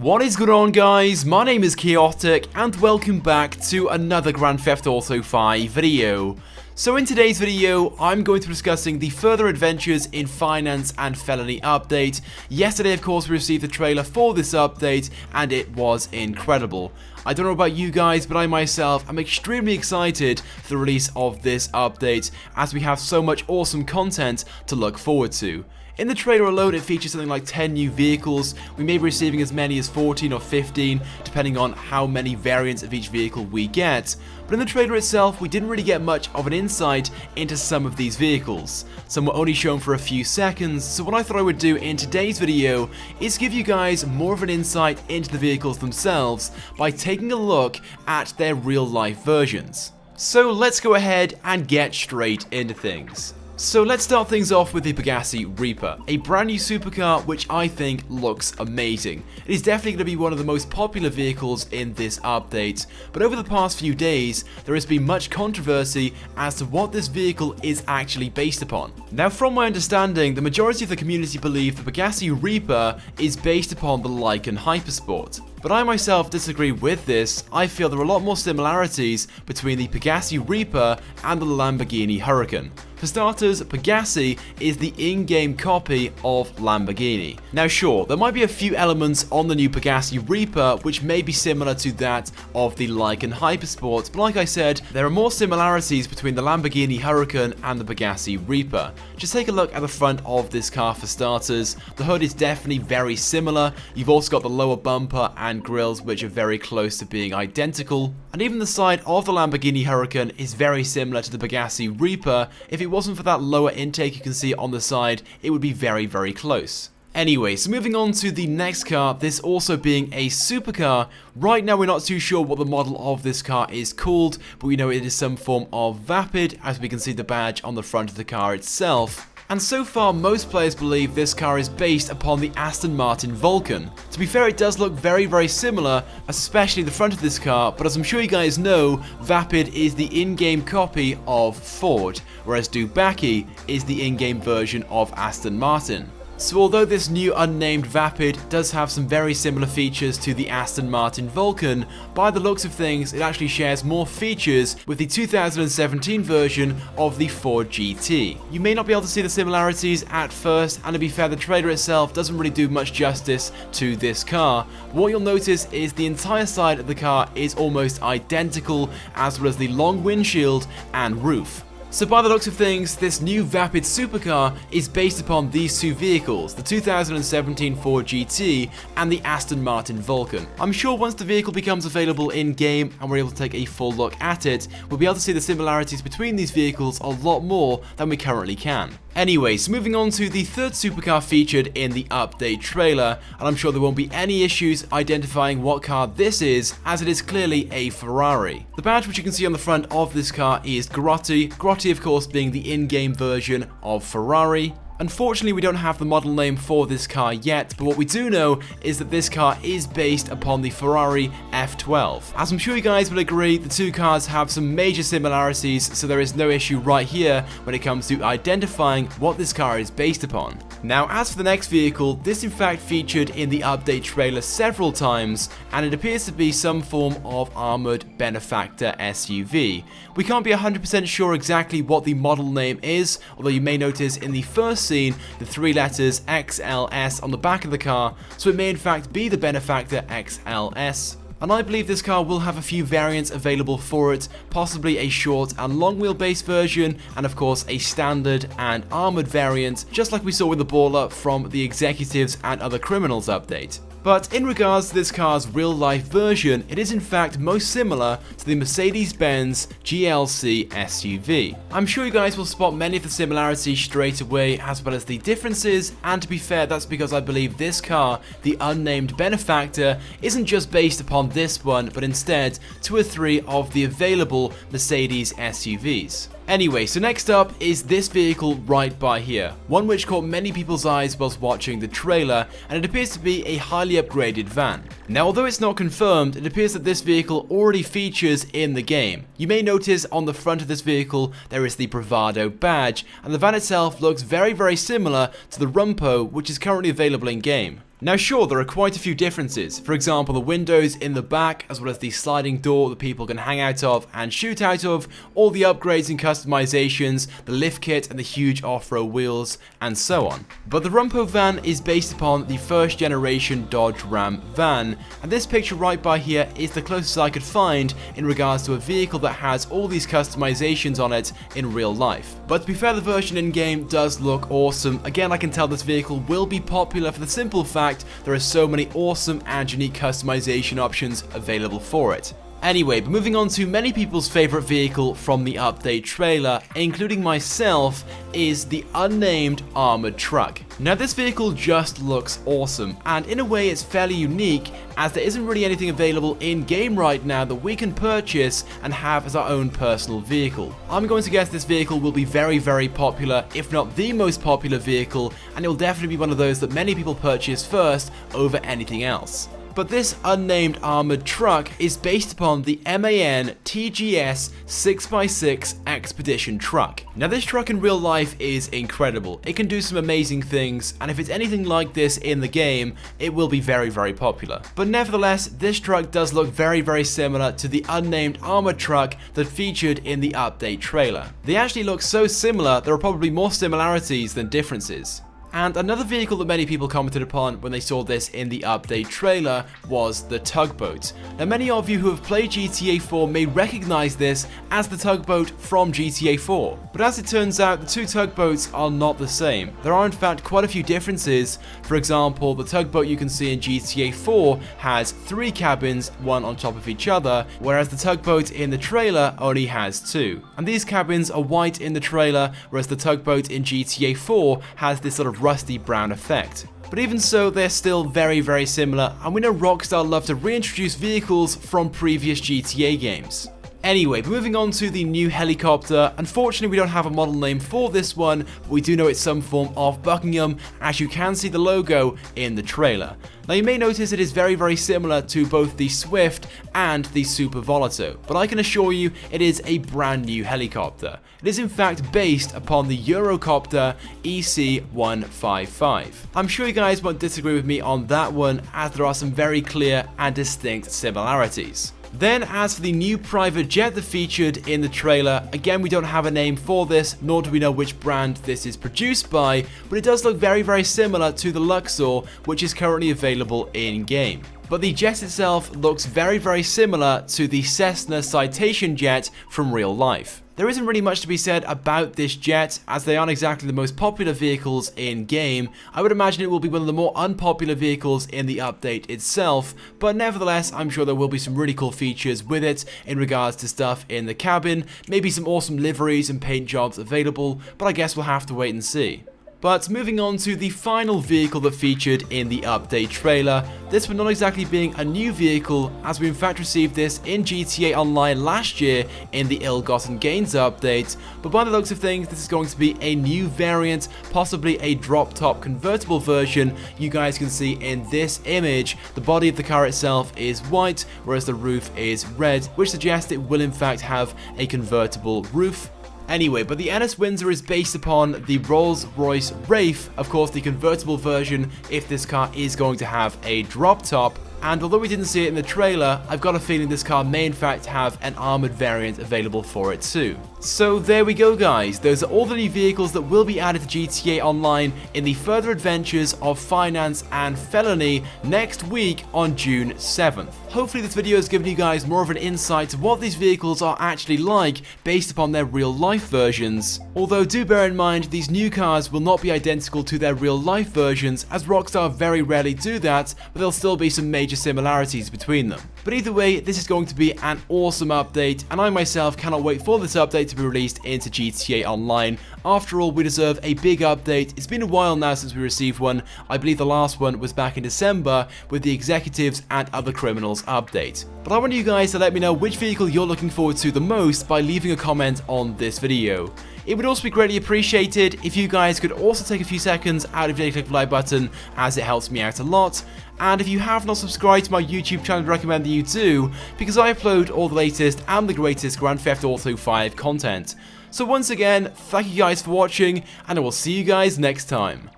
What is going on, guys? My name is Chaotic and welcome back to another Grand Theft Auto 5 video. So in today's video, I'm going to be discussing the further adventures in Finance and Felony update. Yesterday, of course, we received the trailer for this update and it was incredible. I don't know about you guys, but I myself am extremely excited for the release of this update as we have so much awesome content to look forward to. In the trailer alone, it features something like 10 new vehicles. We may be receiving as many as 14 or 15, depending on how many variants of each vehicle we get. But in the trailer itself, we didn't really get much of an insight into some of these vehicles. Some were only shown for a few seconds, so what I thought I would do in today's video is give you guys more of an insight into the vehicles themselves by taking a look at their real-life versions. So let's go ahead and get straight into things. So let's start things off with the Pegasi Reaper, a brand new supercar which I think looks amazing. It is definitely going to be one of the most popular vehicles in this update, but over the past few days there has been much controversy as to what this vehicle is actually based upon. Now, from my understanding, the majority of the community believe the Pegasi Reaper is based upon the Lykan Hypersport. But I myself disagree with this. I feel there are a lot more similarities between the Pegasi Reaper and the Lamborghini Huracan. For starters, Pegasi is the in-game copy of Lamborghini. Now sure, there might be a few elements on the new Pegasi Reaper which may be similar to that of the Lykan Hypersport, but like I said, there are more similarities between the Lamborghini Huracan and the Pegasi Reaper. Just take a look at the front of this car for starters. The hood is definitely very similar. You've also got the lower bumper and grills which are very close to being identical. And even the side of the Lamborghini Huracan is very similar to the Pegasi Reaper. If it wasn't for that lower intake you can see on the side, it would be very close. Anyway, so moving on to the next car, this also being a supercar. Right now we're not too sure what the model of this car is called, but we know it is some form of Vapid, as we can see the badge on the front of the car itself. And so far, most players believe this car is based upon the Aston Martin Vulcan. To be fair, it does look very similar, especially the front of this car, but as I'm sure you guys know, Vapid is the in-game copy of Ford, whereas Dubaki is the in-game version of Aston Martin. So although this new unnamed Vapid does have some very similar features to the Aston Martin Vulcan, by the looks of things it actually shares more features with the 2017 version of the Ford GT. You may not be able to see the similarities at first, and to be fair, the trailer itself doesn't really do much justice to this car. What you'll notice is the entire side of the car is almost identical, as well as the long windshield and roof. So by the looks of things, this new Vapid supercar is based upon these two vehicles, the 2017 Ford GT and the Aston Martin Vulcan. I'm sure once the vehicle becomes available in-game and we're able to take a full look at it, we'll be able to see the similarities between these vehicles a lot more than we currently can. Anyways, moving on to the third supercar featured in the update trailer, and I'm sure there won't be any issues identifying what car this is, as it is clearly a Ferrari. The badge which you can see on the front of this car is Grotti, Grotti of course being the in-game version of Ferrari. Unfortunately, we don't have the model name for this car yet, but what we do know is that this car is based upon the Ferrari F12. As I'm sure you guys will agree, the two cars have some major similarities, so there is no issue right here when it comes to identifying what this car is based upon. Now, as for the next vehicle, this in fact featured in the update trailer several times, and it appears to be some form of armored benefactor SUV. We can't be 100% sure exactly what the model name is, although you may notice in the first scene the three letters XLS on the back of the car, so it may in fact be the benefactor XLS. And I believe this car will have a few variants available for it, possibly a short and long wheelbase version, and of course a standard and armored variant, just like we saw with the Baller from the Executives and Other Criminals update. But in regards to this car's real-life version, it is in fact most similar to the Mercedes-Benz GLC SUV. I'm sure you guys will spot many of the similarities straight away, as well as the differences, and to be fair, that's because I believe this car, the unnamed benefactor, isn't just based upon this one, but instead 2 or 3 of the available Mercedes SUVs. Anyway, so next up is this vehicle right by here, one which caught many people's eyes whilst watching the trailer, and it appears to be a highly upgraded van. Now, although it's not confirmed, it appears that this vehicle already features in the game. You may notice on the front of this vehicle there is the Bravado badge, and the van itself looks very similar to the Rumpo which is currently available in game. Now sure, there are quite a few differences. For example, the windows in the back, as well as the sliding door that people can hang out of and shoot out of, all the upgrades and customizations, the lift kit and the huge off-road wheels, and so on. But the Rumpo van is based upon the first generation Dodge Ram van, and this picture right by here is the closest I could find in regards to a vehicle that has all these customizations on it in real life. But to be fair, the version in-game does look awesome. Again, I can tell this vehicle will be popular for the simple fact there are so many awesome and unique customization options available for it. Anyway, but moving on to many people's favorite vehicle from the update trailer, including myself, is the unnamed armored truck. Now this vehicle just looks awesome, and in a way it's fairly unique as there isn't really anything available in game right now that we can purchase and have as our own personal vehicle. I'm going to guess this vehicle will be very, very popular, if not the most popular vehicle, and it will definitely be one of those that many people purchase first over anything else. But this unnamed armored truck is based upon the MAN TGS 6x6 Expedition truck. Now this truck in real life is incredible. It can do some amazing things, and if it's anything like this in the game, it will be very, very popular. But nevertheless, this truck does look very, very similar to the unnamed armored truck that featured in the update trailer. They actually look so similar, there are probably more similarities than differences. And another vehicle that many people commented upon when they saw this in the update trailer was the tugboat. Now many of you who have played GTA 4 may recognize this as the tugboat from GTA 4. But as it turns out, the two tugboats are not the same. There are in fact quite a few differences. For example, the tugboat you can see in GTA 4 has 3 cabins, one on top of each other, whereas the tugboat in the trailer only has 2. And these cabins are white in the trailer, whereas the tugboat in GTA 4 has this sort of rusty brown effect. But even so, they're still very, very similar, and we know Rockstar love to reintroduce vehicles from previous GTA games. Anyway, moving on to the new helicopter. Unfortunately, we don't have a model name for this one, but we do know it's some form of Buckingham, as you can see the logo in the trailer. Now you may notice it is very, very similar to both the Swift and the Super Volato, but I can assure you it is a brand new helicopter. It is in fact based upon the Eurocopter EC-155. I'm sure you guys won't disagree with me on that one, as there are some very clear and distinct similarities. Then as for the new private jet that featured in the trailer, again we don't have a name for this, nor do we know which brand this is produced by, but it does look very, very similar to the Luxor, which is currently available in game. But the jet itself looks very, very similar to the Cessna Citation jet from real life. There isn't really much to be said about this jet, as they aren't exactly the most popular vehicles in game. I would imagine it will be one of the more unpopular vehicles in the update itself, but nevertheless I'm sure there will be some really cool features with it in regards to stuff in the cabin, maybe some awesome liveries and paint jobs available, but I guess we'll have to wait and see. But moving on to the final vehicle that featured in the update trailer, this one not exactly being a new vehicle, as we in fact received this in GTA Online last year in the Ill-Gotten Gains update, but by the looks of things this is going to be a new variant, possibly a drop-top convertible version. You guys can see in this image, the body of the car itself is white, whereas the roof is red, which suggests it will in fact have a convertible roof. Anyway, but the NS Windsor is based upon the Rolls-Royce Wraith, of course the convertible version if this car is going to have a drop top. And although we didn't see it in the trailer, I've got a feeling this car may in fact have an armored variant available for it too. So there we go guys, those are all the new vehicles that will be added to GTA Online in the further adventures of Finance and Felony next week on June 7th. Hopefully this video has given you guys more of an insight to what these vehicles are actually like based upon their real life versions. Although do bear in mind these new cars will not be identical to their real life versions, as Rockstar very rarely do that, but there'll still be some major similarities between them. But either way, this is going to be an awesome update, and I myself cannot wait for this update to be released into GTA Online. After all, we deserve a big update. It's been a while now since we received one. I believe the last one was back in December with the Executives and Other Criminals update. But I want you guys to let me know which vehicle you're looking forward to the most by leaving a comment on this video. It would also be greatly appreciated if you guys could also take a few seconds out of your day to click the like button, as it helps me out a lot. And if you have not subscribed to my YouTube channel, I'd recommend that you do, because I upload all the latest and the greatest Grand Theft Auto 5 content. So once again, thank you guys for watching, and I will see you guys next time.